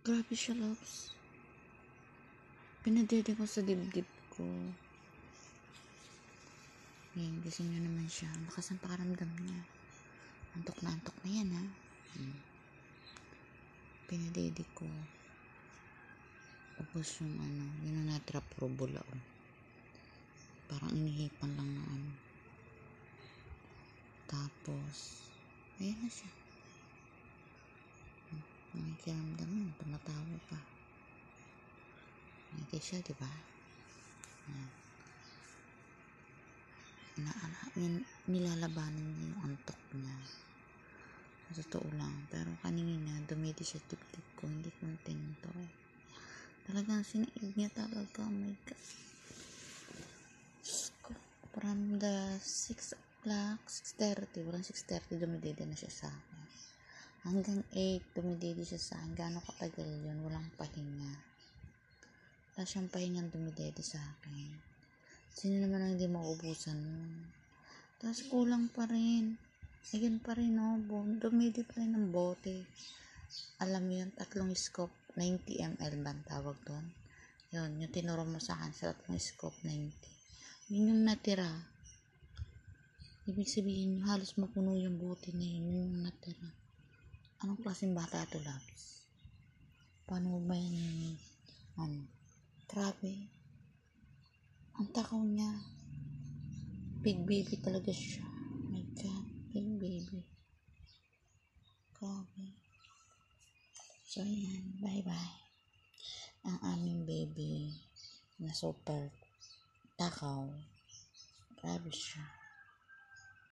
Grabe siya, loves. Pinadede ko sa dibdib ko. Yan, gising na naman siya. Lakas ang pakaramdam niya. Antok na yan, ha. Pinadede ko. Tapos yung yun na natira puro bula, oh. Parang inihipan lang na Tapos, ayan na siya. Nakikiramdam mo, tumatawa pa. Hindi siya, diba? Nilalabanan niya yung antok niya. Sa totoo lang. Pero kanina, dumidi siya tip-tip ko. Hindi kontento. Talagang sinaig niya talaga. Oh my God. From the 6 o'clock, 6:30, walang 6:30, dumidede na siya sa akin. Hanggang 8, dumidede siya sa akin. Gaano katagal yun, walang pahinga. Wala siyang pahingang dumidede sa akin. Sino naman ang hindi mauubusan nun? Tapos kulang pa rin. Ayun pa rin, dumidede pa rin ng bote. Alam mo yun, 3 scoop, 90 ml ba ang tawag doon? Yun, yung tinuro mo sa akin sa 3 scoop, 90. Yun yung natira. Ibig sabihin, halos mapuno yung bote na yun yung natira. Anong klaseng bata ito, loves? Paano ba yan? Grabe. Ang takaw niya. Big baby talaga siya. Oh my God, big baby. Grabe. So, yan. Bye-bye. Ang aming baby na super takaw. Grabe siya.